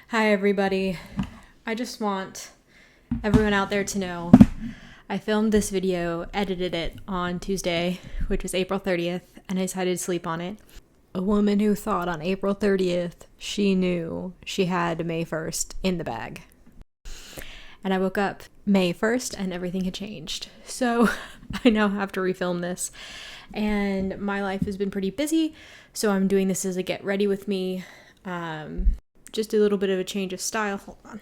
Hi everybody. I just want everyone out there to know I filmed this video, edited it on Tuesday, which was April 30th, and I decided to sleep on it. A woman who thought on April 30th she knew she had May 1st in the bag. And I woke up May 1st and everything had changed. So I now have to refilm this. And my life has been pretty busy, so I'm doing this as a get ready with me. Just a little bit of a change of style. Hold on.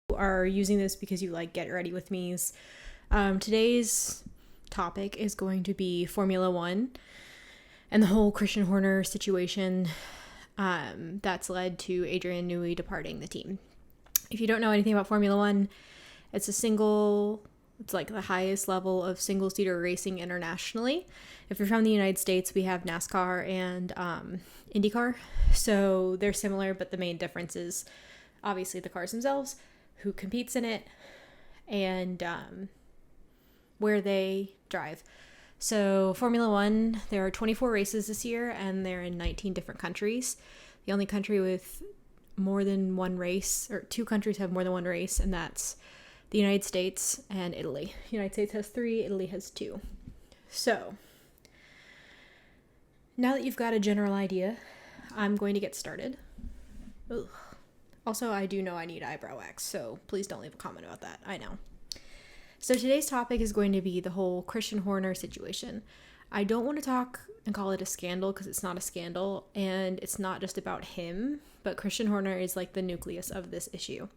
You are using this because you like get ready with me's. Today's topic is going to be Formula One and the whole Christian Horner situation that's led to Adrian Newey departing the team. If you don't know anything about Formula One, it's like the highest level of single-seater racing internationally. If you're from the United States, we have NASCAR and IndyCar. So they're similar, but the main difference is obviously the cars themselves, who competes in it, and where they drive. So Formula One, there are 24 races this year, and they're in 19 different countries. The only country with more than one race, or two countries have more than one race, and that's the United States and Italy. The United States has 3, Italy has 2. So, now that you've got a general idea, I'm going to get started. Ugh. Also, I do know I need eyebrow wax, so please don't leave a comment about that. I know. So today's topic is going to be the whole Christian Horner situation. I don't want to talk and call it a scandal because it's not a scandal, and it's not just about him, but Christian Horner is like the nucleus of this issue.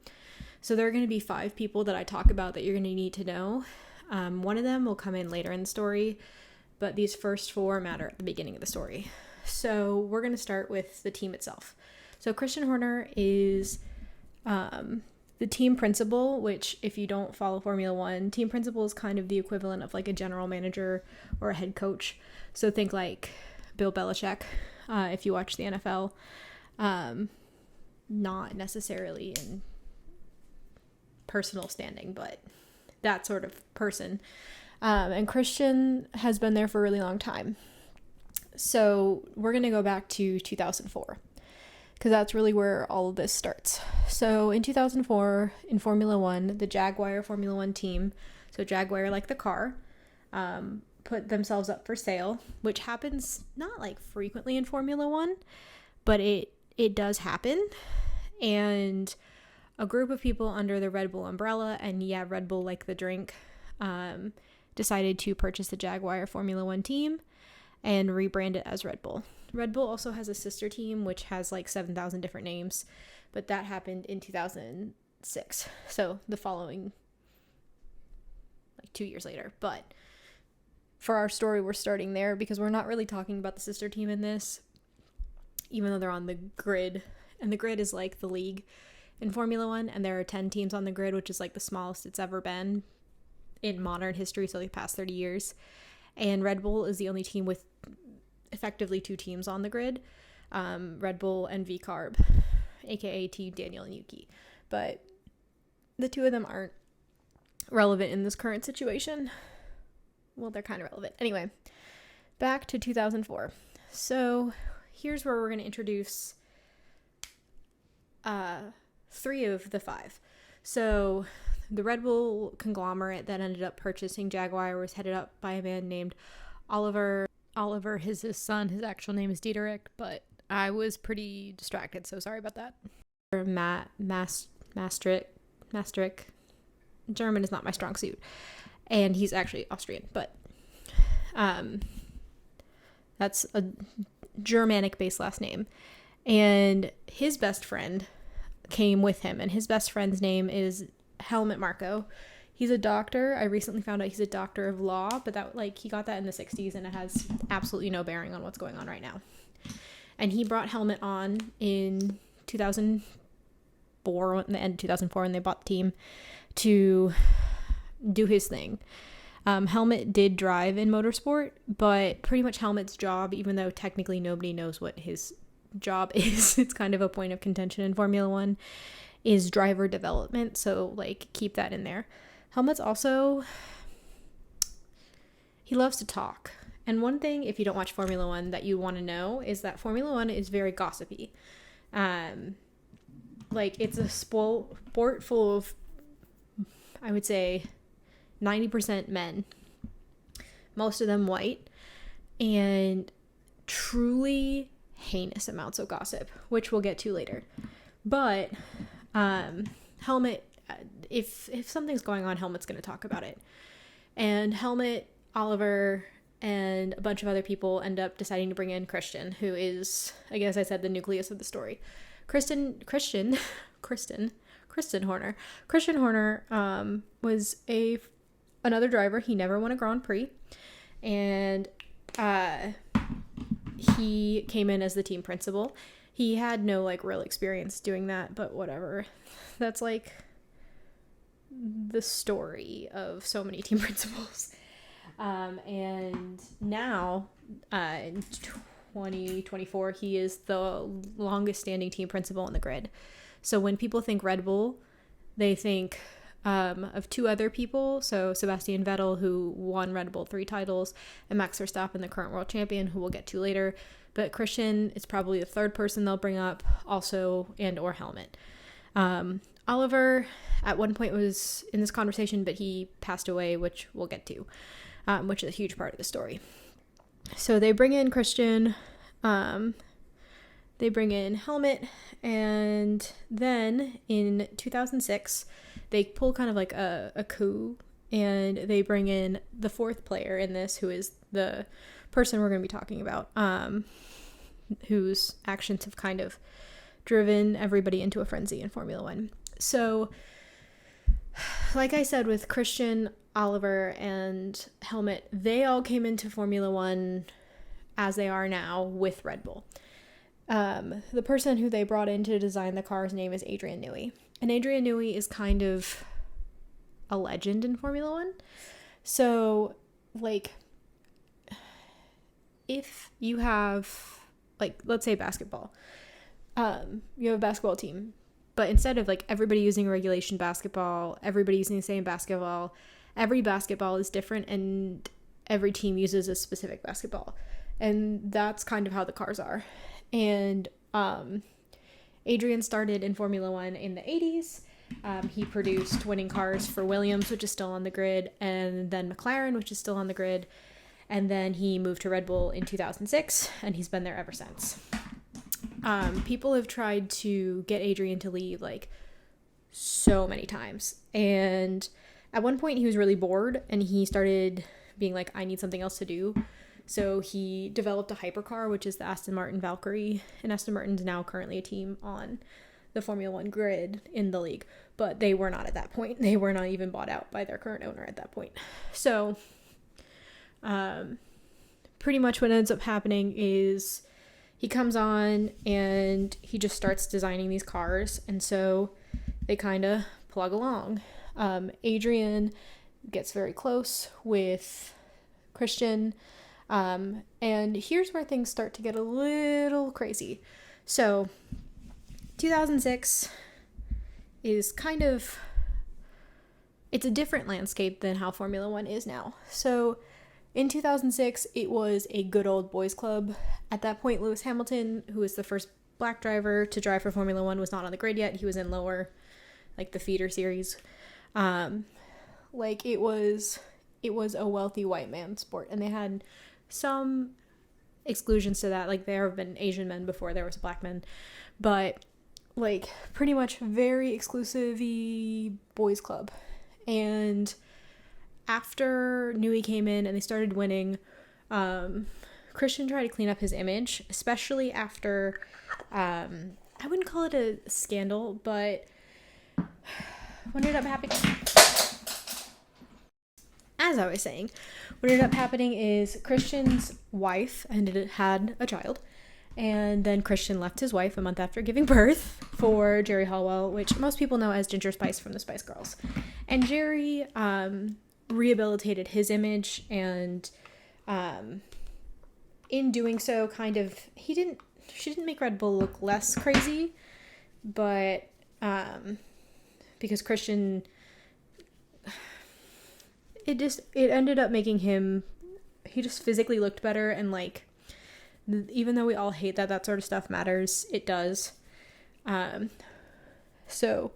So there are going to be 5 people that I talk about that you're going to need to know. One of them will come in later in the story, but these first 4 matter at the beginning of the story. So we're going to start with the team itself. So Christian Horner is the team principal, which if you don't follow Formula One, team principal is kind of the equivalent of like a general manager or a head coach. So think like Bill Belichick, if you watch the NFL, not necessarily in personal standing, but that sort of person. And Christian has been there for a really long time. So we're going to go back to 2004 because that's really where all of this starts. So in 2004 in Formula One, the Jaguar Formula One team, so Jaguar like the car, put themselves up for sale, which happens not like frequently in Formula One, but it does happen. And a group of people under the Red Bull umbrella, and yeah, Red Bull like the drink, decided to purchase the Jaguar Formula One team and rebrand it as Red Bull. Red Bull also has a sister team, which has like 7,000 different names, but that happened in 2006. So the following, like 2 years later. But for our story, we're starting there because we're not really talking about the sister team in this, even though they're on the grid. And the grid is like the league in Formula One, and there are 10 teams on the grid, which is like the smallest it's ever been in modern history, so the past 30 years. And Red Bull is the only team with effectively 2 teams on the grid, Red Bull and V-Carb, aka Team Daniel and Yuki. But the 2 of them aren't relevant in this current situation. Well, they're kind of relevant. Anyway, back to 2004. So here's where we're going to introduce 3 of the 5. So the Red Bull conglomerate that ended up purchasing Jaguar was headed up by a man named Oliver. Oliver is his son. His actual name is Dieterich, but I was pretty distracted, so sorry about that. Maastricht. German is not my strong suit. And he's actually Austrian, but that's a Germanic-based last name. And his best friend came with him, and his best friend's name is Helmut Marko. He's a doctor. I recently found out he's a doctor of law, but that he got that in the 60s, and it has absolutely no bearing on what's going on right now. And he brought Helmut on in 2004, in the end of 2004, when they bought the team, to do his thing. Helmut did drive in motorsport, but pretty much Helmut's job, even though technically nobody knows what his job is, it's kind of a point of contention in Formula One, is driver development. So keep that in there. Helmut's also, he loves to talk. And one thing, if you don't watch Formula One, that you want to know is that Formula One is very gossipy. Like, it's a sport full of, I would say, 90% men, most of them white, and truly heinous amounts of gossip, which we'll get to later. But Helmut, if something's going on, Helmut's going to talk about it. And Helmut, Oliver, and a bunch of other people end up deciding to bring in Christian, who is, I guess I said, the nucleus of the story. Kristen Horner. Christian Horner was another driver. He never won a Grand Prix, and he came in as the team principal. He had no like real experience doing that, but whatever. That's like the story of so many team principals. And now, in 2024, he is the longest standing team principal on the grid. So when people think Red Bull, they think of two other people. So Sebastian Vettel, who won Red Bull 3 titles, and Max Verstappen, the current world champion, who we'll get to later. But Christian is probably the third person they'll bring up, also, and or Helmut. Oliver at one point was in this conversation, but he passed away, which we'll get to, which is a huge part of the story. So they bring in Christian, they bring in Helmut, and then in 2006, they pull kind of like a coup, and they bring in the fourth player in this, who is the person we're going to be talking about, whose actions have kind of driven everybody into a frenzy in Formula One. So, like I said, with Christian, Oliver, and Helmut, they all came into Formula One as they are now with Red Bull. The person who they brought in to design the car's name is Adrian Newey. And Adrian Newey is kind of a legend in Formula One. So, like, if you have, like, let's say basketball. You have a basketball team, but instead of, like, everybody using regulation basketball, everybody using the same basketball, every basketball is different, and every team uses a specific basketball. And that's kind of how the cars are. And Adrian started in Formula One in the 80s. He produced winning cars for Williams, which is still on the grid, and then McLaren, which is still on the grid. And then he moved to Red Bull in 2006, and he's been there ever since. People have tried to get Adrian to leave, like, so many times. And at one point, he was really bored, and he started being like, I need something else to do. So he developed a hypercar, which is the Aston Martin Valkyrie, and Aston Martin's now currently a team on the Formula One grid in the league, but they were not at that point. They were not even bought out by their current owner at that point. So pretty much what ends up happening is he comes on and he just starts designing these cars, and so they kind of plug along. Adrian gets very close with Christian, and here's where things start to get a little crazy. So 2006 is kind of, it's a different landscape than how Formula One is now. So in 2006, it was a good old boys club. At that point, Lewis Hamilton, who was the first black driver to drive for Formula One, was not on the grid yet. He was in lower, like the feeder series. Like, it was a wealthy white man sport, and they had some exclusions to that. Like, there have been Asian men before there was black men, but like pretty much very exclusive-y boys club. And after Newey came in and they started winning, Christian tried to clean up his image, especially after, I wouldn't call it a scandal, but what ended up happening, as I was saying, what ended up happening is Christian's wife had a child, and then Christian left his wife a month after giving birth for Jerry Halliwell, which most people know as Ginger Spice from the Spice Girls. And Jerry rehabilitated his image, and in doing so, she didn't make Red Bull look less crazy, but because Christian, it ended up making him, he just physically looked better, and like, even though we all hate that sort of stuff matters, it does. So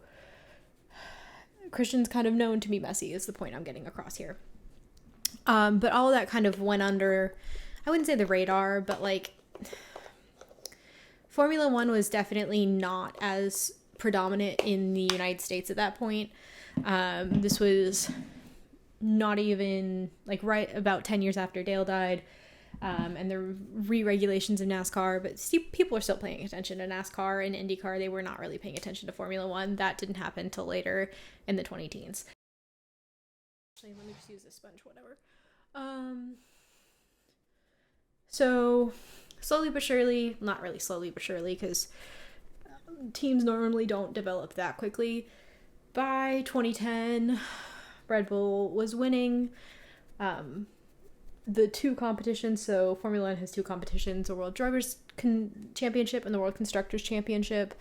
Christian's kind of known to be messy is the point I'm getting across here. But all of that kind of went under, I wouldn't say the radar, but like Formula One was definitely not as predominant in the United States at that point. This was not even like right about 10 years after Dale died. And the re-regulations of NASCAR, but people are still paying attention to NASCAR and IndyCar. They were not really paying attention to Formula One. That didn't happen until later in the 2010s. Actually, let me just use this sponge, whatever. So slowly but surely, not really slowly but surely, because teams normally don't develop that quickly. By 2010, Red Bull was winning the two competitions. So Formula One has two competitions, the World Drivers Championship and the World Constructors Championship.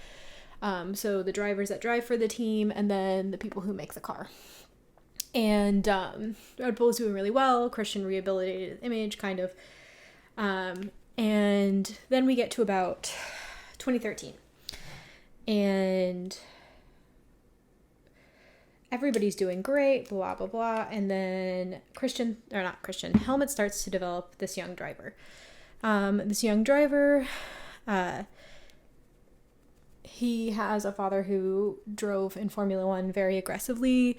So the drivers that drive for the team and then the people who make the car. And Red Bull was doing really well. Christian rehabilitated his image, kind of. And then we get to about 2013. And everybody's doing great, blah, blah, blah. And then Helmut starts to develop this young driver. He has a father who drove in Formula One very aggressively.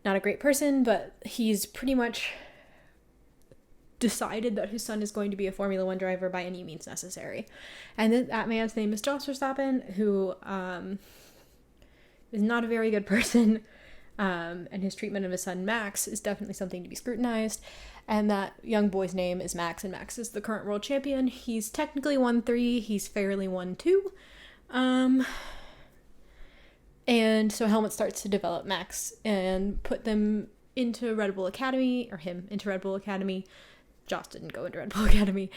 Not a great person, but he's pretty much decided that his son is going to be a Formula One driver by any means necessary. And that man's name is Jos Verstappen, who is not a very good person. And his treatment of his son Max is definitely something to be scrutinized. And that young boy's name is Max, and Max is the current world champion. He's technically won 3, he's fairly won 2. And so Helmut starts to develop Max and put them into Red Bull Academy, or him into Red Bull Academy. Joss didn't go into Red Bull Academy.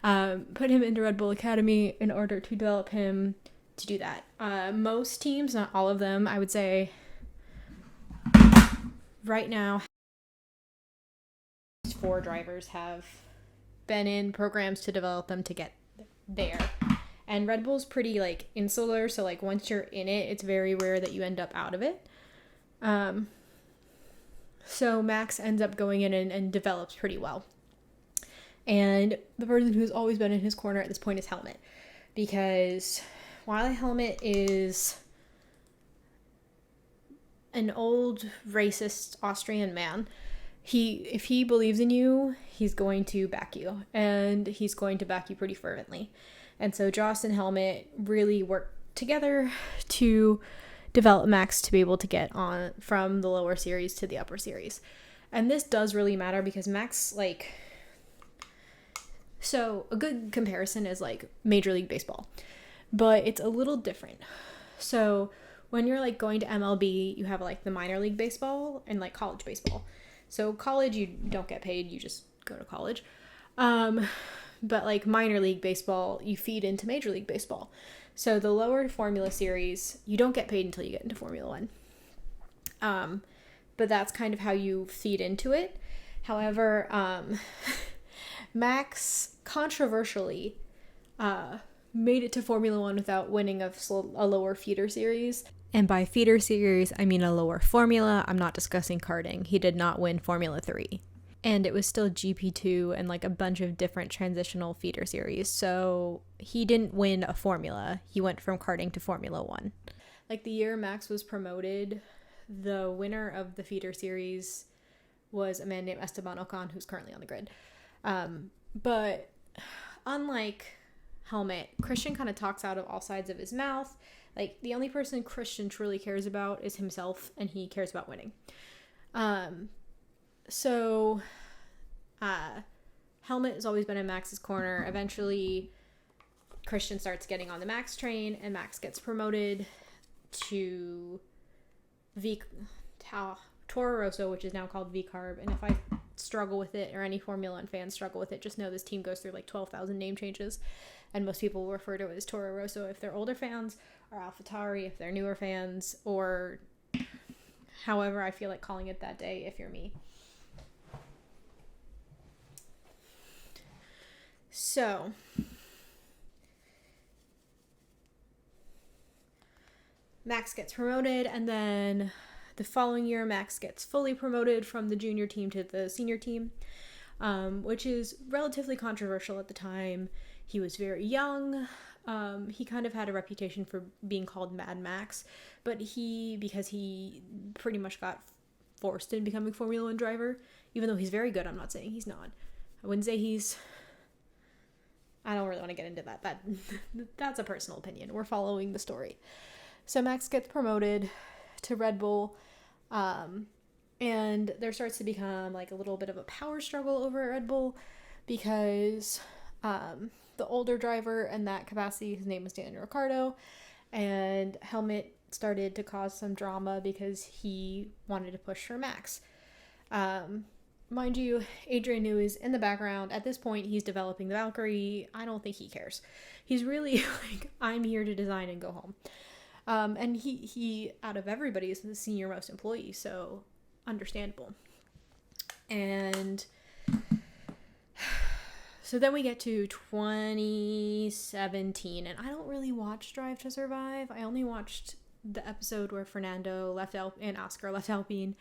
Put him into Red Bull Academy in order to develop him to do that. Most teams, not all of them, I would say right now, 4 drivers have been in programs to develop them to get there. And Red Bull's pretty like insular, so like once you're in it, it's very rare that you end up out of it. So Max ends up going in and develops pretty well. And the person who's always been in his corner at this point is Helmut. Because while Helmut is an old racist Austrian man, if he believes in you, he's going to back you. And he's going to back you pretty fervently. And so Joss and Helmut really work together to develop Max to be able to get on from the lower series to the upper series. And this does really matter because Max, like, so a good comparison is like Major League Baseball, but it's a little different. So when you're like going to MLB, you have like the minor league baseball and like college baseball. So college, you don't get paid, you just go to college. But like minor league baseball, you feed into Major League Baseball. So the lower Formula Series, you don't get paid until you get into Formula One. But that's kind of how you feed into it. However, Max controversially made it to Formula One without winning a lower feeder series. And by feeder series, I mean a lower formula. I'm not discussing karting. He did not win Formula 3. And it was still GP2 and like a bunch of different transitional feeder series. So he didn't win a formula. He went from karting to Formula 1. Like the year Max was promoted, the winner of the feeder series was a man named Esteban Ocon, who's currently on the grid. But unlike Helmut, Christian kind of talks out of all sides of his mouth. Like the only person Christian truly cares about is himself, and he cares about winning. So Helmut has always been in Max's corner. Eventually, Christian starts getting on the Max train, and Max gets promoted to Toro Rosso, which is now called V-Carb. And if I struggle with it, or any Formula One fans struggle with it, just know this team goes through like 12,000 name changes, and most people refer to it as Toro Rosso if they're older fans, or AlphaTauri if they're newer fans, or however I feel like calling it that day if you're me. So Max gets promoted, and then the following year, Max gets fully promoted from the junior team to the senior team, which is relatively controversial at the time. He was very young. He kind of had a reputation for being called Mad Max, but because he pretty much got forced into becoming a Formula One driver, even though he's very good, I'm not saying he's not. I wouldn't say I don't really want to get into that. That's a personal opinion. We're following the story. So Max gets promoted to Red Bull, and there starts to become like a little bit of a power struggle over at Red Bull because the older driver in that capacity, his name was Daniel Ricciardo, and Helmut started to cause some drama because he wanted to push for Max. Mind you, Adrian Newey is in the background. At this point, he's developing the Valkyrie. I don't think he cares. He's really like, I'm here to design and go home. And he out of everybody is the senior most employee, so understandable. And so then we get to 2017, and I don't really watch Drive to Survive. I only watched the episode where Fernando and Oscar left Alpine,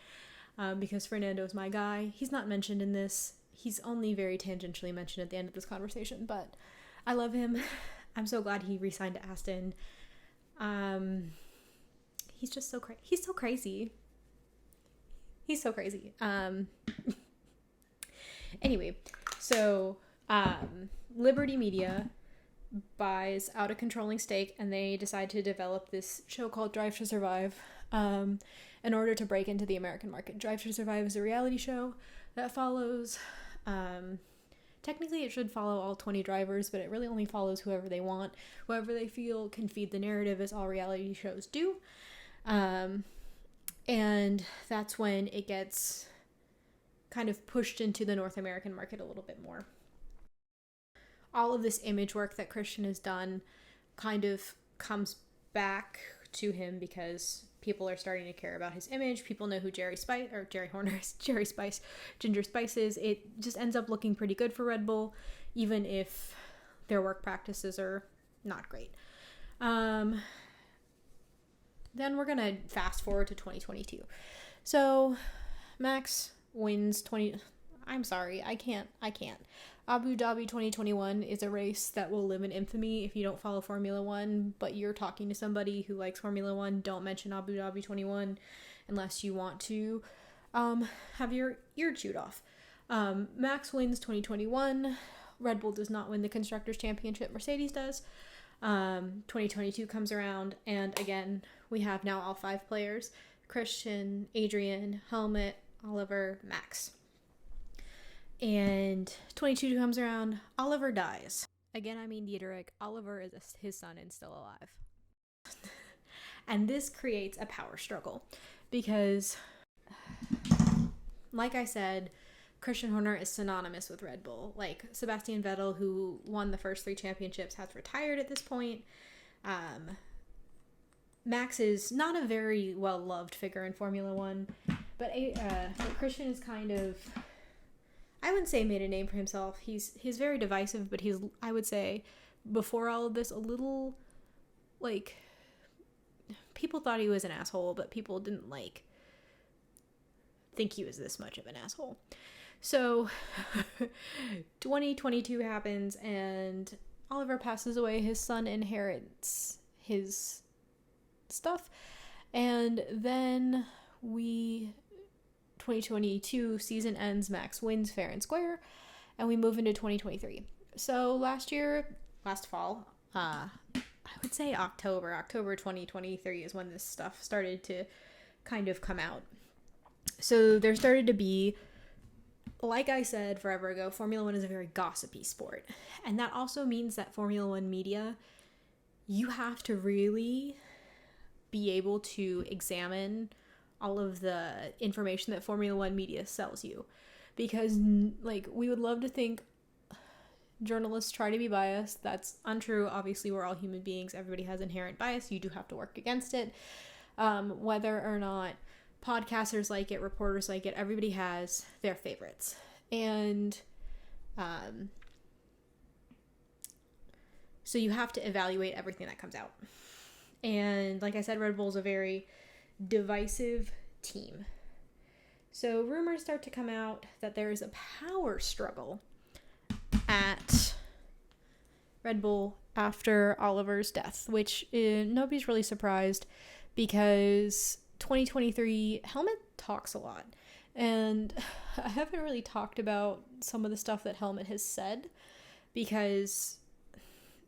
because Fernando's my guy. He's not mentioned in this. He's only very tangentially mentioned at the end of this conversation, but I love him. I'm so glad he re-signed to Aston. He's just so crazy. He's so crazy. Anyway, so Liberty Media buys out a controlling stake, and they decide to develop this show called Drive to Survive in order to break into the American market. Drive to Survive is a reality show that follows technically it should follow all 20 drivers, but it really only follows whoever they want, whoever they feel can feed the narrative, as all reality shows do. And that's when it gets kind of pushed into the North American market a little bit more. All of this image work that Christian has done kind of comes back to him because people are starting to care about his image. People know who Ginger Spice is. It just ends up looking pretty good for Red Bull, even if their work practices are not great. Then we're gonna fast forward to 2022. So Max wins I can't. Abu Dhabi 2021 is a race that will live in infamy if you don't follow Formula One, but you're talking to somebody who likes Formula One. Don't mention Abu Dhabi 21 unless you want to have your ear chewed off. Max wins 2021. Red Bull does not win the Constructors' Championship. Mercedes does. 2022 comes around, and again, we have now all 5 players: Christian, Adrian, Helmut, Oliver, Max. And 2022 comes around, Oliver dies. Again, I mean Dieterich. Oliver is his son and still alive. And this creates a power struggle because, like I said, Christian Horner is synonymous with Red Bull. Like, Sebastian Vettel, who won the first 3 championships, has retired at this point. Max is not a very well-loved figure in Formula One, but Christian is kind of, I wouldn't say made a name for himself. He's very divisive, but he's, I would say, before all of this, a little, like, people thought he was an asshole, but people didn't, like, think he was this much of an asshole. So 2022 happens, and Oliver passes away. His son inherits his stuff, and then 2022 season ends, Max wins fair and square, and we move into 2023. So last fall, I would say October 2023 is when this stuff started to kind of come out. So there started to be, like I said forever ago, Formula One is a very gossipy sport. And that also means that Formula One media, you have to really be able to examine all of the information that Formula One media sells you. Because, like, we would love to think journalists try to be biased. That's untrue. Obviously, we're all human beings. Everybody has inherent bias. You do have to work against it. Whether or not podcasters like it, reporters like it, everybody has their favorites. And so you have to evaluate everything that comes out. And like I said, Red Bull's a very divisive team. So rumors start to come out that there is a power struggle at Red Bull after Oliver's death, which nobody's really surprised because 2023, Helmut talks a lot. And I haven't really talked about some of the stuff that Helmut has said because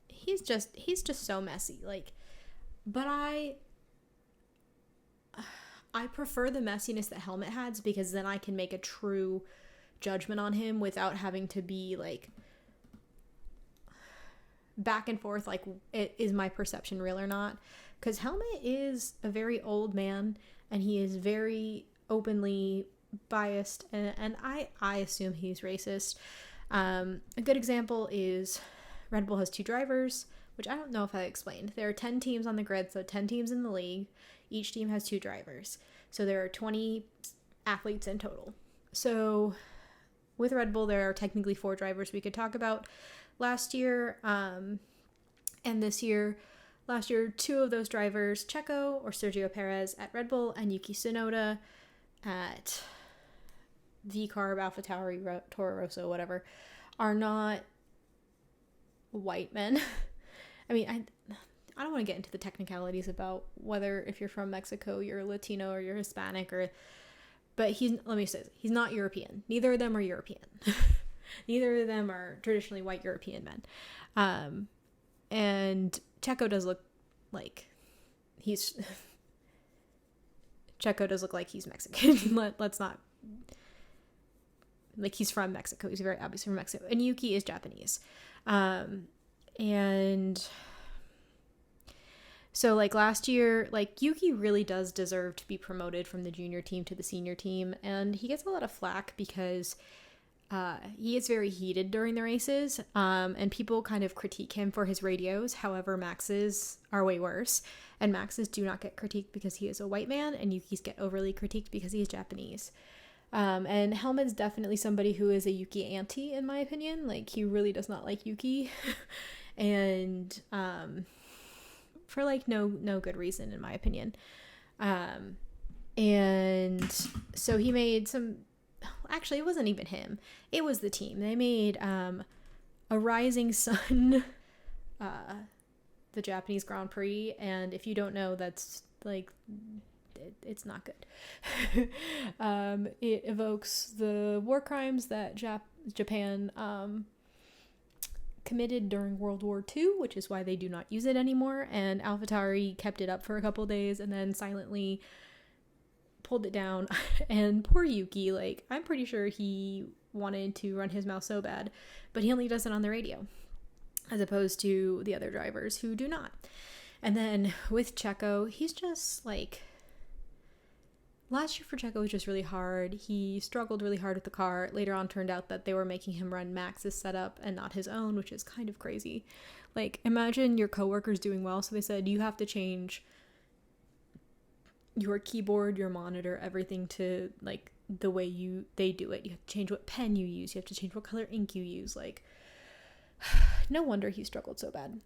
he's just so messy. Like, but I prefer the messiness that Helmut has because then I can make a true judgment on him without having to be like back and forth, like, is my perception real or not? Because Helmut is a very old man and he is very openly biased, and I assume he's racist. A good example is Red Bull has 2 drivers, which I don't know if I explained. There are 10 teams on the grid, so 10 teams in the league. Each team has 2 drivers. So there are 20 athletes in total. So with Red Bull, there are technically 4 drivers we could talk about. Last year and this year, last year, 2 of those drivers, Checo or Sergio Perez at Red Bull and Yuki Tsunoda at V-Carb, AlphaTauri, Toro Rosso, whatever, are not white men. I mean, I don't want to get into the technicalities about whether if you're from Mexico, you're Latino or you're Hispanic but let me say this, he's not European. Neither of them are European. Neither of them are traditionally white European men. And Checo does look like Checo does look like he's Mexican. Let's not, like, he's from Mexico. He's very obviously from Mexico. And Yuki is Japanese. And so, like, last year, like, Yuki really does deserve to be promoted from the junior team to the senior team. And he gets a lot of flack because he gets very heated during the races, and people kind of critique him for his radios. However, Max's are way worse, and Max's do not get critiqued because he is a white man, and Yuki's get overly critiqued because he is Japanese. And Helmut's definitely somebody who is a Yuki anti, in my opinion. Like, he really does not like Yuki, and for like no good reason, in my opinion. And so he made some. Actually, it wasn't even him. It was the team. They made a Rising Sun, the Japanese Grand Prix, and if you don't know, that's like, it's not good. It evokes the war crimes that Japan committed during World War II, which is why they do not use it anymore, and AlphaTauri kept it up for a couple days and then silently pulled it down. And poor Yuki, like, I'm pretty sure he wanted to run his mouth so bad, but he only does it on the radio as opposed to the other drivers who do not. And then with Checo, he's just like, last year for Checo was just really hard. He struggled really hard with the car. Later on turned out that they were making him run Max's setup and not his own, which is kind of crazy. Like, imagine your coworkers doing well, so they said you have to change your keyboard, your monitor, everything to like the way they do it. You have to change what pen you use. You have to change what color ink you use. Like, no wonder he struggled so bad.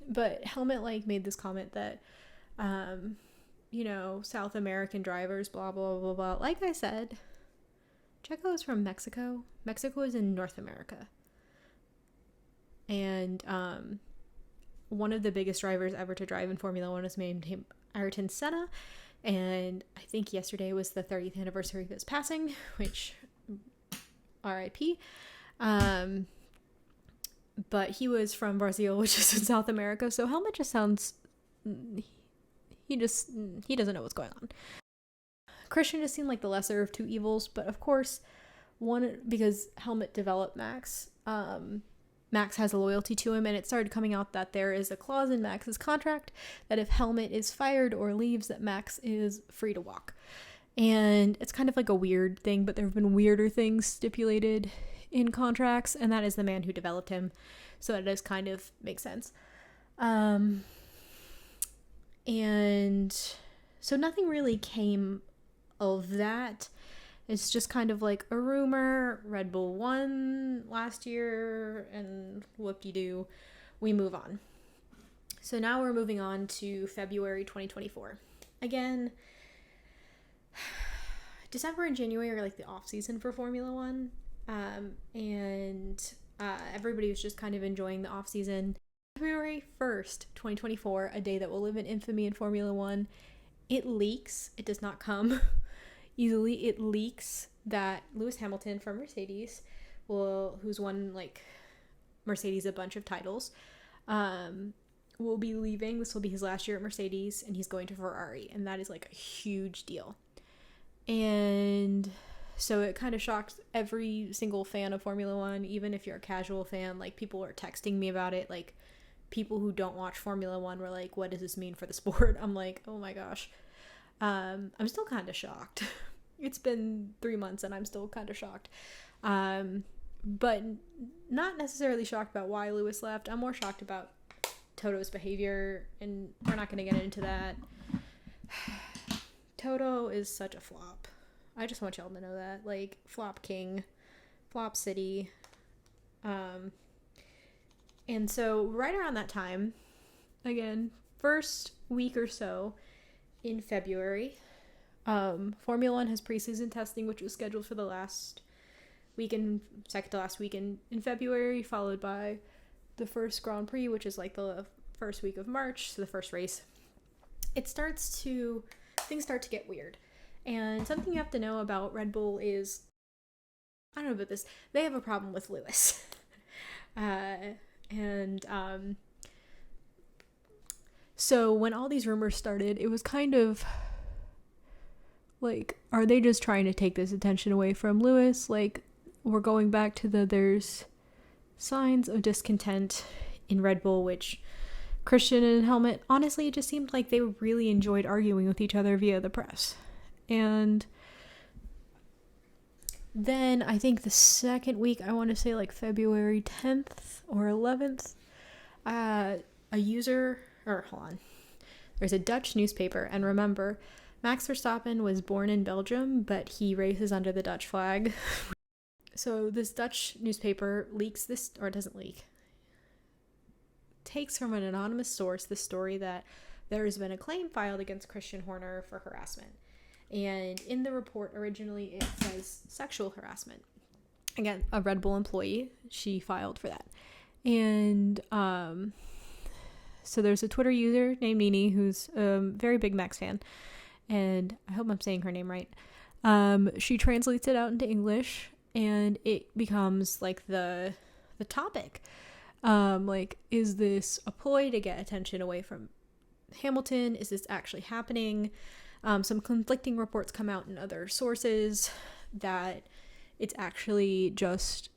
But Helmut like made this comment that, South American drivers, blah, blah, blah, blah. Like I said, Checo is from Mexico. Mexico is in North America. And one of the biggest drivers ever to drive in Formula One is named him Ayrton Senna, and I think yesterday was the 30th anniversary of his passing, which R.I.P. But he was from Brazil, which is in South America, so Helmut just sounds, he doesn't know what's going on. Christian just seemed like the lesser of two evils, but of course, because Helmut developed Max, Max has a loyalty to him, and it started coming out that there is a clause in Max's contract that if Helmut is fired or leaves, that Max is free to walk. And it's kind of like a weird thing, but there have been weirder things stipulated in contracts, and that is the man who developed him, so it does kind of make sense. And so nothing really came of that. It's just kind of like a rumor. Red Bull won last year, and whoop-de-doo, we move on. So now we're moving on to February 2024. Again, December and January are like the off season for Formula One. Everybody was just kind of enjoying the off season. February 1st, 2024, a day that will live in infamy in Formula One, it leaks. It does not come easily. It leaks that Lewis Hamilton from Mercedes, who's won like Mercedes a bunch of titles, will be leaving. This will be his last year at Mercedes, and he's going to Ferrari, and that is like a huge deal. And so it kind of shocked every single fan of Formula One, even if you're a casual fan. Like, people were texting me about it. Like, people who don't watch Formula One were like, what does this mean for the sport? I'm like, oh my gosh. I'm still kind of shocked. It's been 3 months and I'm still kind of shocked. But not necessarily shocked about why Lewis left. I'm more shocked about Toto's behavior, and we're not going to get into that. Toto is such a flop. I just want y'all to know that. Like, flop king, flop city. And so right around that time, again, first week or so in February, Formula One has preseason testing, which was scheduled for the second to last weekend in February, followed by the first Grand Prix, which is like the first week of March, so the first race. Things start to get weird. And something you have to know about Red Bull is, I don't know about this, they have a problem with Lewis. So when all these rumors started, it was kind of like, are they just trying to take this attention away from Lewis? Like, we're going back to there's signs of discontent in Red Bull, which Christian and Helmut, honestly, it just seemed like they really enjoyed arguing with each other via the press. And then I think the second week, I want to say like February 10th or 11th, there's a Dutch newspaper, and remember, Max Verstappen was born in Belgium, but he races under the Dutch flag. So this Dutch newspaper leaks this, or it doesn't leak, takes from an anonymous source the story that there has been a claim filed against Christian Horner for harassment. And in the report, originally, it says sexual harassment. Again, a Red Bull employee, she filed for that. And so there's a Twitter user named Nini who's a very big Max fan. And I hope I'm saying her name right. She translates it out into English, and it becomes like the topic. Like, is this a ploy to get attention away from Hamilton? Is this actually happening? Some conflicting reports come out in other sources that it's actually just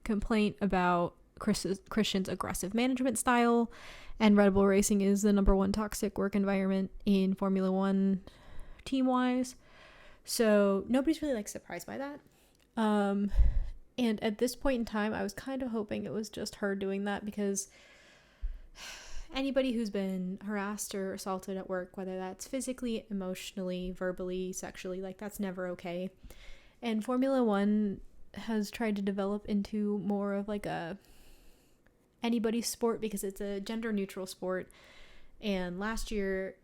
complaint about Christian's aggressive management style, and Red Bull Racing is the number one toxic work environment in Formula One team-wise. So nobody's really like surprised by that. And at this point in time, I was kind of hoping it was just her doing that, because anybody who's been harassed or assaulted at work, whether that's physically, emotionally, verbally, sexually, like, that's never okay. And Formula One has tried to develop into more of like anybody's sport, because it's a gender neutral sport. And last year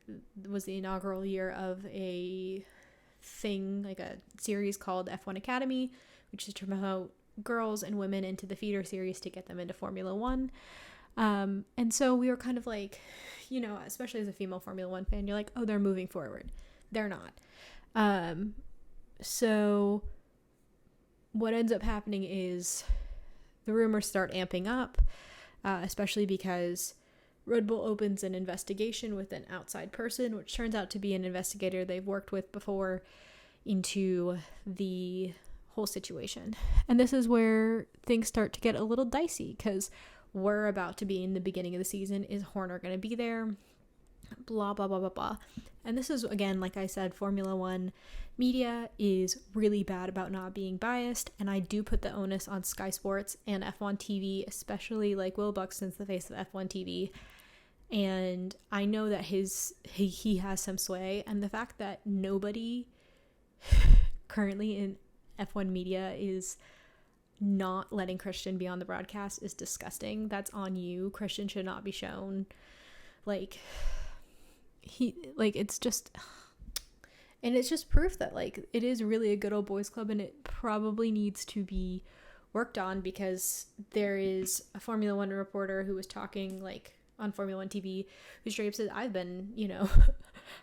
was the inaugural year of a thing, like a series called F1 Academy, which is to promote girls and women into the feeder series to get them into Formula One. And so we were kind of like, you know, especially as a female Formula One fan, you're like, oh, they're moving forward. They're not. So what ends up happening is the rumors start amping up, especially because Red Bull opens an investigation with an outside person, which turns out to be an investigator they've worked with before, into the whole situation. And this is where things start to get a little dicey, because we're about to be in the beginning of the season. Is Horner going to be there? Blah, blah, blah, blah, blah. And this is, again, like I said, Formula One media is really bad about not being biased, and I do put the onus on Sky Sports and F1 TV, especially like Will Buxton's the face of F1 TV, and I know that he has some sway, and the fact that nobody currently in F1 media is not letting Christian be on the broadcast is disgusting. That's on you. Christian should not be shown like it's just, and it's just proof that like it is really a good old boys club, and it probably needs to be worked on, because there is a Formula One reporter who was talking like on Formula One TV who straight up said, I've been, you know,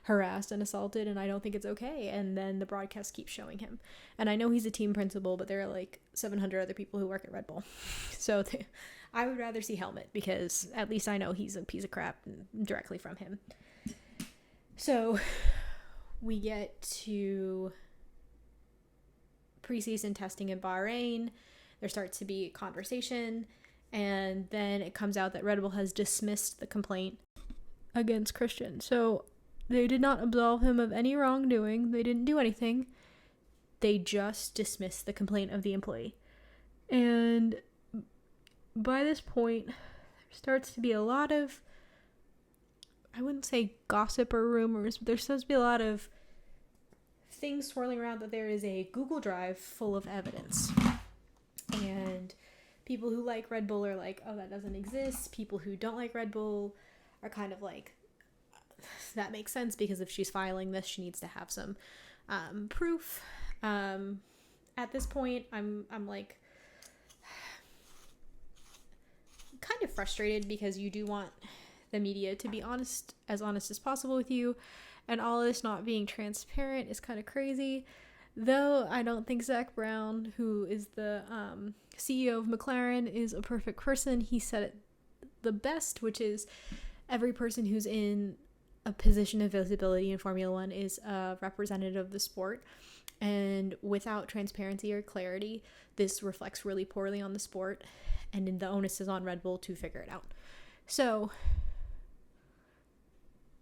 harassed and assaulted, and I don't think it's okay. And then the broadcast keeps showing him. And I know he's a team principal, but there are like 700 other people who work at Red Bull. So I would rather see Helmut, because at least I know he's a piece of crap directly from him. So we get to preseason testing in Bahrain. There starts to be a conversation, and then it comes out that Red Bull has dismissed the complaint against Christian. So they did not absolve him of any wrongdoing. They didn't do anything. They just dismissed the complaint of the employee. And by this point, there starts to be a lot of, I wouldn't say gossip or rumors, but there starts to be a lot of things swirling around that there is a Google Drive full of evidence. And people who like Red Bull are like, oh, that doesn't exist. People who don't like Red Bull are kind of like, that makes sense, because if she's filing this, she needs to have some proof. At this point, I'm like kind of frustrated, because you do want the media to be honest as possible with you, and all of this not being transparent is kind of crazy. Though I don't think Zach Brown, who is the CEO of McLaren, is a perfect person. He said it the best, which is every person who's in a position of visibility in Formula One is a representative of the sport. And without transparency or clarity, this reflects really poorly on the sport. And the onus is on Red Bull to figure it out. So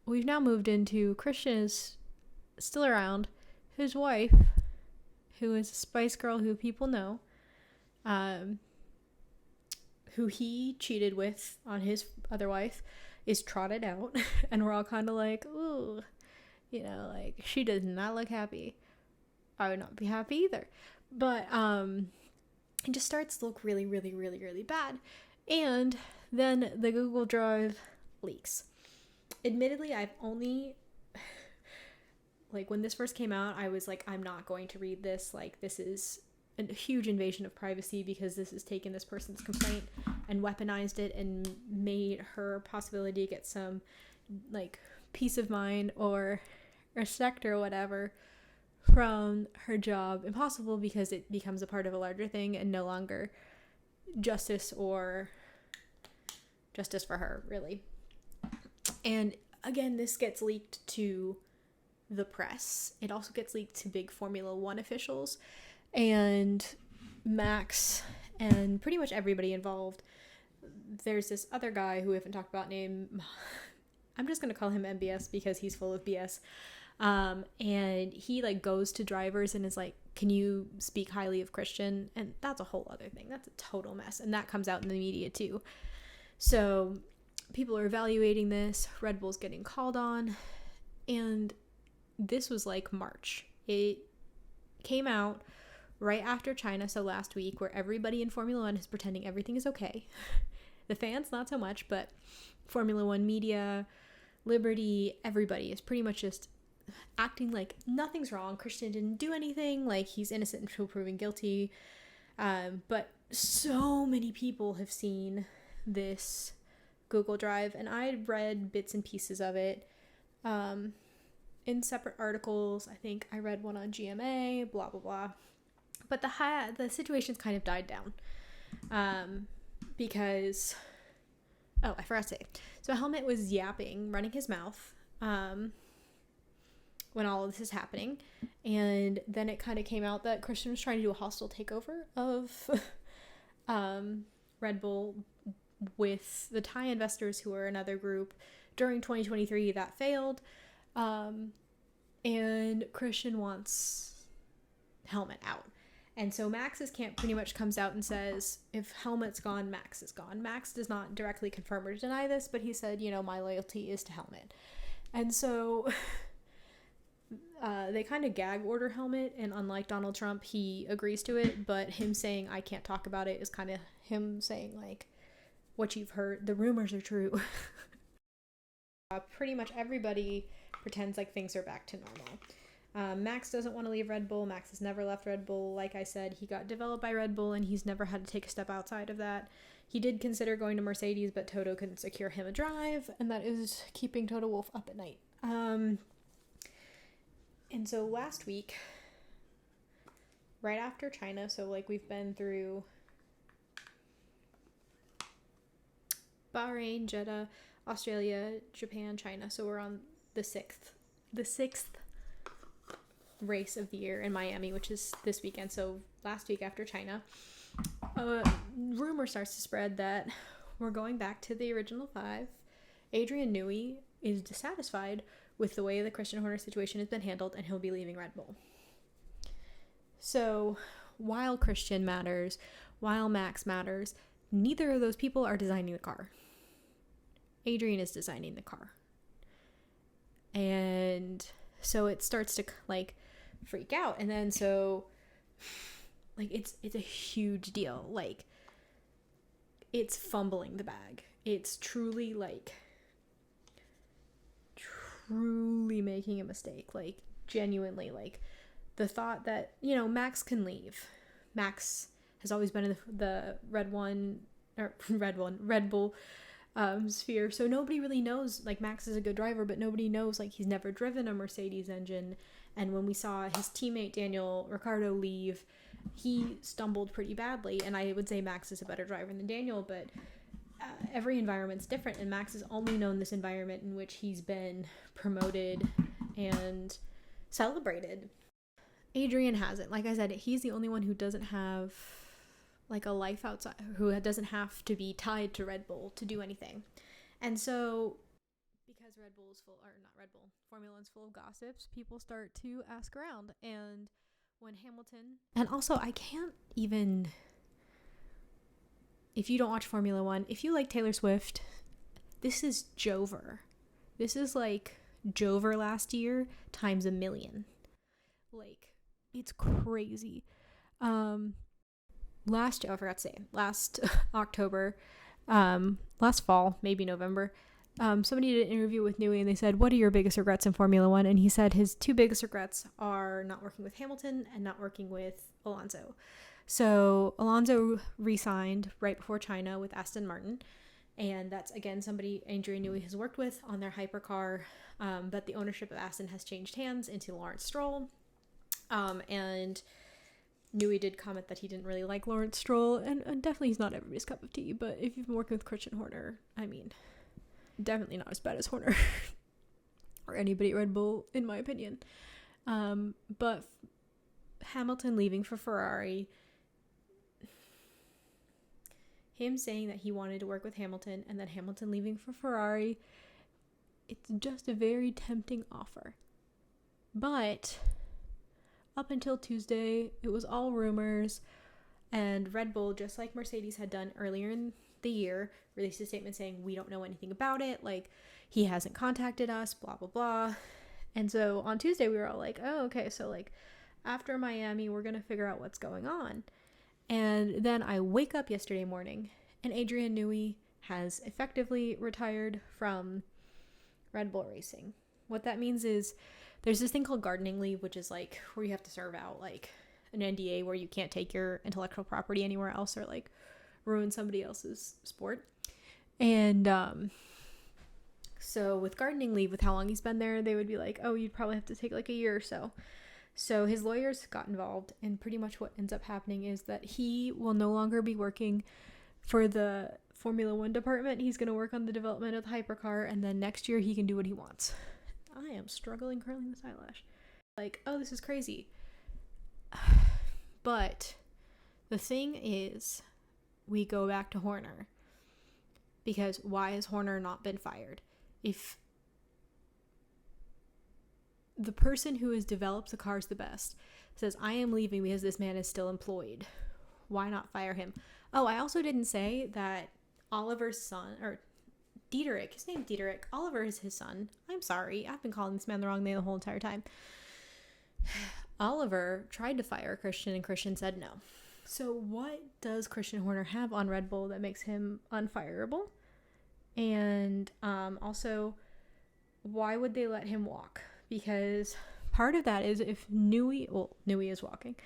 we've now moved into Christian is still around. His wife, who is a Spice Girl who people know, who he cheated with on his other wife, is trotted out. And we're all kind of like, ooh, you know, like, she does not look happy. I would not be happy either. But it just starts to look really, really, really, really bad. And then the Google Drive leaks. Admittedly, I've only, like, when this first came out, I was like, I'm not going to read this. Like, this is a huge invasion of privacy, because this has taken this person's complaint and weaponized it and made her possibility to get some, like, peace of mind or respect or whatever from her job impossible, because it becomes a part of a larger thing and no longer justice for her, really. And again, this gets leaked to the press. It also gets leaked to big Formula One officials and Max and pretty much everybody involved. There's this other guy who we haven't talked about, named, I'm just going to call him MBS because he's full of BS. And he like goes to drivers and is like, can you speak highly of Christian? And that's a whole other thing. That's a total mess. And that comes out in the media too. So people are evaluating this. Red Bull's getting called on. And this was like March. It came out right after China, so last week, where everybody in Formula One is pretending everything is okay. The fans, not so much, but Formula One media, Liberty, everybody is pretty much just acting like nothing's wrong. Christian didn't do anything, like he's innocent until proven guilty. But so many people have seen this Google Drive, and I read bits and pieces of it in separate articles. I think I read one on GMA, blah, blah, blah. But the situation's kind of died down because, oh, I forgot to say. So Helmut was yapping, running his mouth when all of this is happening. And then it kind of came out that Christian was trying to do a hostile takeover of Red Bull with the Thai investors, who are another group, during 2023. That failed. And Christian wants Helmut out. And so Max's camp pretty much comes out and says, if Helmut's gone, Max is gone. Max does not directly confirm or deny this, but he said, you know, my loyalty is to Helmut. And so they kind of gag order Helmut, and unlike Donald Trump, he agrees to it, but him saying, I can't talk about it, is kind of him saying, like, what you've heard, the rumors are true. Pretty much everybody pretends like things are back to normal. Max doesn't want to leave Red Bull. Max has never left Red Bull. Like I said, he got developed by Red Bull and he's never had to take a step outside of that. He did consider going to Mercedes, but Toto couldn't secure him a drive, and that is keeping Toto Wolff up at night. And so last week, right after China, so like we've been through Bahrain, Jeddah, Australia, Japan, China. So we're on the sixth race of the year in Miami, which is this weekend. So last week after China, rumor starts to spread that we're going back to the original 5. Adrian Newey is dissatisfied with the way the Christian Horner situation has been handled, and he'll be leaving Red Bull. So while Christian matters, while Max matters, neither of those people are designing the car. Adrian is designing the car. And so it starts to like freak out. And then so like it's a huge deal. Like it's fumbling the bag. It's truly making a mistake. Like genuinely, like the thought that, you know, Max can leave. Max has always been in the Red Bull sphere. So nobody really knows, like Max is a good driver, but nobody knows, like he's never driven a Mercedes engine. And when we saw his teammate Daniel Ricciardo leave, he stumbled pretty badly. And I would say Max is a better driver than Daniel, but every environment's different. And Max has only known this environment in which he's been promoted and celebrated. Adrian hasn't. Like I said, he's the only one who doesn't have like a life outside, who doesn't have to be tied to Red Bull to do anything. And so because Red Bull is full, or not Red Bull, Formula One's full of gossips, people start to ask around. And when Hamilton, and also I can't even, if you don't watch Formula One, if you like Taylor Swift, this is Jover. This is like Jover last year times 1,000,000. Like, it's crazy. Last October, last fall, maybe November, somebody did an interview with Newey and they said, what are your biggest regrets in Formula One? And he said his 2 biggest regrets are not working with Hamilton and not working with Alonso. So Alonso re-signed right before China with Aston Martin. And that's, again, somebody Adrian Newey has worked with on their hypercar. But the ownership of Aston has changed hands into Lawrence Stroll. And Newey did comment that he didn't really like Lawrence Stroll, and definitely he's not everybody's cup of tea, but if you've been working with Christian Horner, I mean, definitely not as bad as Horner or anybody at Red Bull, in my opinion. But Hamilton leaving for Ferrari, him saying that he wanted to work with Hamilton, and then Hamilton leaving for Ferrari, it's just a very tempting offer. But up until Tuesday, it was all rumors, and Red Bull, just like Mercedes had done earlier in the year, released a statement saying, we don't know anything about it, like, he hasn't contacted us, blah, blah, blah. And so on Tuesday, we were all like, oh, okay, so, like, after Miami, we're going to figure out what's going on. And then I wake up yesterday morning, and Adrian Newey has effectively retired from Red Bull Racing. What that means is there's this thing called gardening leave, which is like where you have to serve out like an NDA where you can't take your intellectual property anywhere else or like ruin somebody else's sport. And so with gardening leave, with how long he's been there, they would be like, oh, you'd probably have to take like a year or so. So his lawyers got involved, and pretty much what ends up happening is that he will no longer be working for the Formula One department. He's going to work on the development of the hypercar, and then next year he can do what he wants. I am struggling curling this eyelash. Like, oh, this is crazy. But the thing is, we go back to Horner. Because why has Horner not been fired? If the person who has developed the cars the best says, I am leaving because this man is still employed, why not fire him? Oh, I also didn't say that Oliver's son, or Dieterich, his name's Dieterich, Oliver is his son. I'm sorry, I've been calling this man the wrong name the whole entire time. Oliver tried to fire Christian, and Christian said no. So what does Christian Horner have on Red Bull that makes him unfireable? And also, why would they let him walk? Because part of that is if Nui is walking,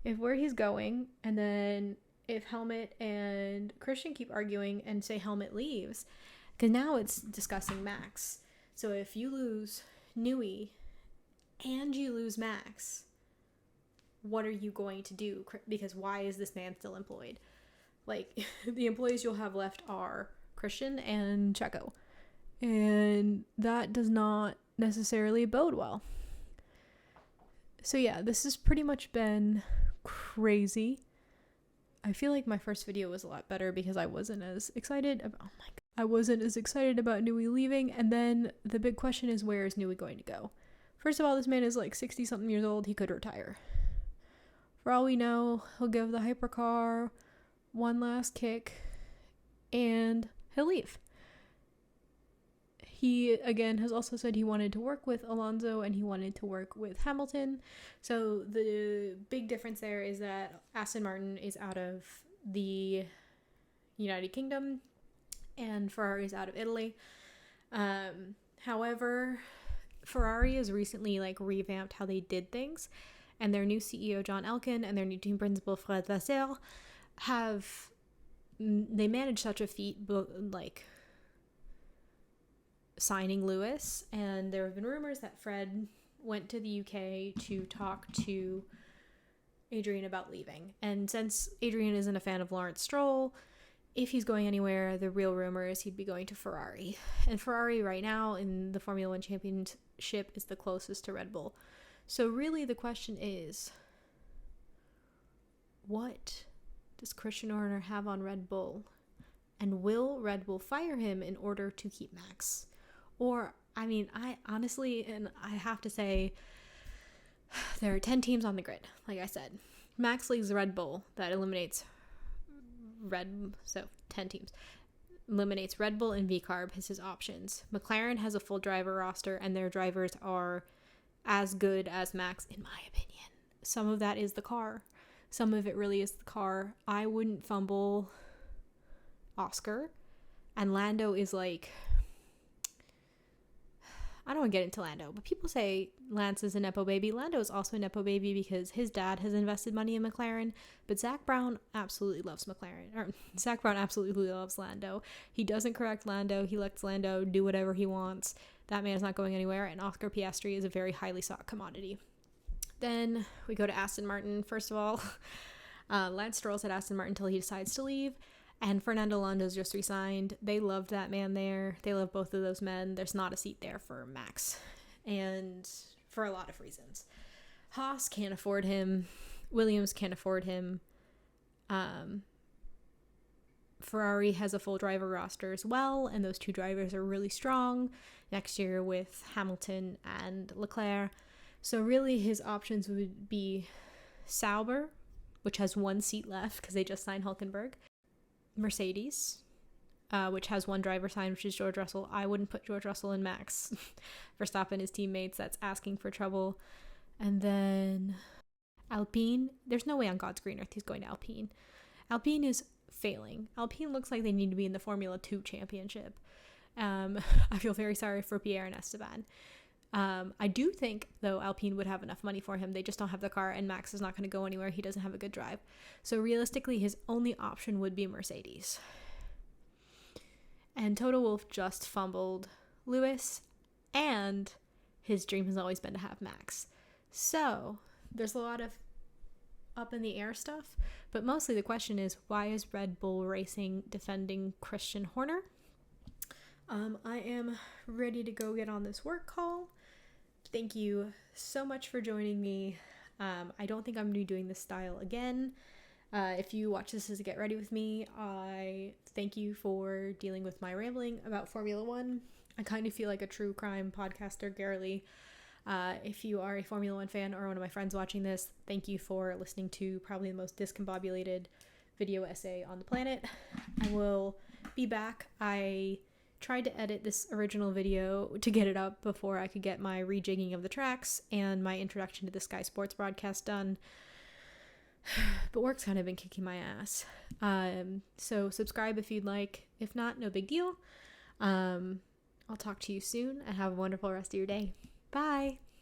if where he's going, and then if Helmut and Christian keep arguing and say Helmut leaves, because now it's discussing Max. So if you lose Nui and you lose Max, what are you going to do? Because why is this man still employed? Like, the employees you'll have left are Christian and Checo. And that does not necessarily bode well. So yeah, this has pretty much been crazy. I feel like my first video was a lot better because I wasn't as excited about, I wasn't as excited about Nui leaving. And then the big question is, where is Nui going to go? First of all, this man is like 60 something years old. He could retire. For all we know, he'll give the hypercar one last kick and he'll leave. He, again, has also said he wanted to work with Alonso and he wanted to work with Hamilton. So the big difference there is that Aston Martin is out of the United Kingdom and Ferrari is out of Italy. However, Ferrari has recently revamped how they did things, and their new CEO John Elkann and their new team principal Fred Vasseur they managed such a feat, signing Lewis, and there have been rumors that Fred went to the UK to talk to Adrian about leaving. And since Adrian isn't a fan of Lawrence Stroll, if he's going anywhere, the real rumor is he'd be going to Ferrari. And Ferrari right now in the Formula One Championship is the closest to Red Bull. So really the question is, what does Christian Horner have on Red Bull? And will Red Bull fire him in order to keep Max? Or, I honestly, and I have to say, there are 10 teams on the grid, like I said. Max leaves Red Bull, that eliminates 10 teams. Eliminates Red Bull and VCarb as his options. McLaren has a full driver roster, and their drivers are as good as Max, in my opinion. Some of that is the car. Some of it really is the car. I wouldn't fumble Oscar. And Lando is I don't want to get into Lando, but people say Lance is a Nepo baby. Lando is also a Nepo baby because his dad has invested money in McLaren, but Zach Brown absolutely loves McLaren. Or Zach Brown absolutely loves Lando. He doesn't correct Lando. He lets Lando do whatever he wants. That man is not going anywhere, and Oscar Piastri is a very highly sought commodity. Then we go to Aston Martin. First of all, Lance Stroll's at Aston Martin until he decides to leave. And Fernando Alonso's just resigned. They loved that man there. They love both of those men. There's not a seat there for Max. And for a lot of reasons. Haas can't afford him. Williams can't afford him. Ferrari has a full driver roster as well. And those two drivers are really strong next year with Hamilton and Leclerc. So really his options would be Sauber, which has one seat left because they just signed Hülkenberg. Mercedes, which has one driver signed, which is George Russell. I wouldn't put George Russell and Max Verstappen, his teammates. That's asking for trouble. And then Alpine. There's no way on God's green earth he's going to Alpine. Alpine is failing. Alpine looks like they need to be in the Formula 2 championship. I feel very sorry for Pierre and Esteban. I do think, though, Alpine would have enough money for him. They just don't have the car, and Max is not going to go anywhere. He doesn't have a good drive. So realistically, his only option would be Mercedes. And Toto Wolff just fumbled Lewis, and his dream has always been to have Max. So there's a lot of up in the air stuff, but mostly the question is, why is Red Bull Racing defending Christian Horner? I am ready to go get on this work call. Thank you so much for joining me. I don't think I'm going to be doing this style again. If you watch this as a Get Ready With Me, I thank you for dealing with my rambling about Formula One. I kind of feel like a true crime podcaster, girly. If you are a Formula One fan or one of my friends watching this, thank you for listening to probably the most discombobulated video essay on the planet. I will be back. I tried to edit this original video to get it up before I could get my rejigging of the tracks and my introduction to the Sky Sports broadcast done. But work's kind of been kicking my ass. So subscribe if you'd like. If not, no big deal. I'll talk to you soon and have a wonderful rest of your day. Bye.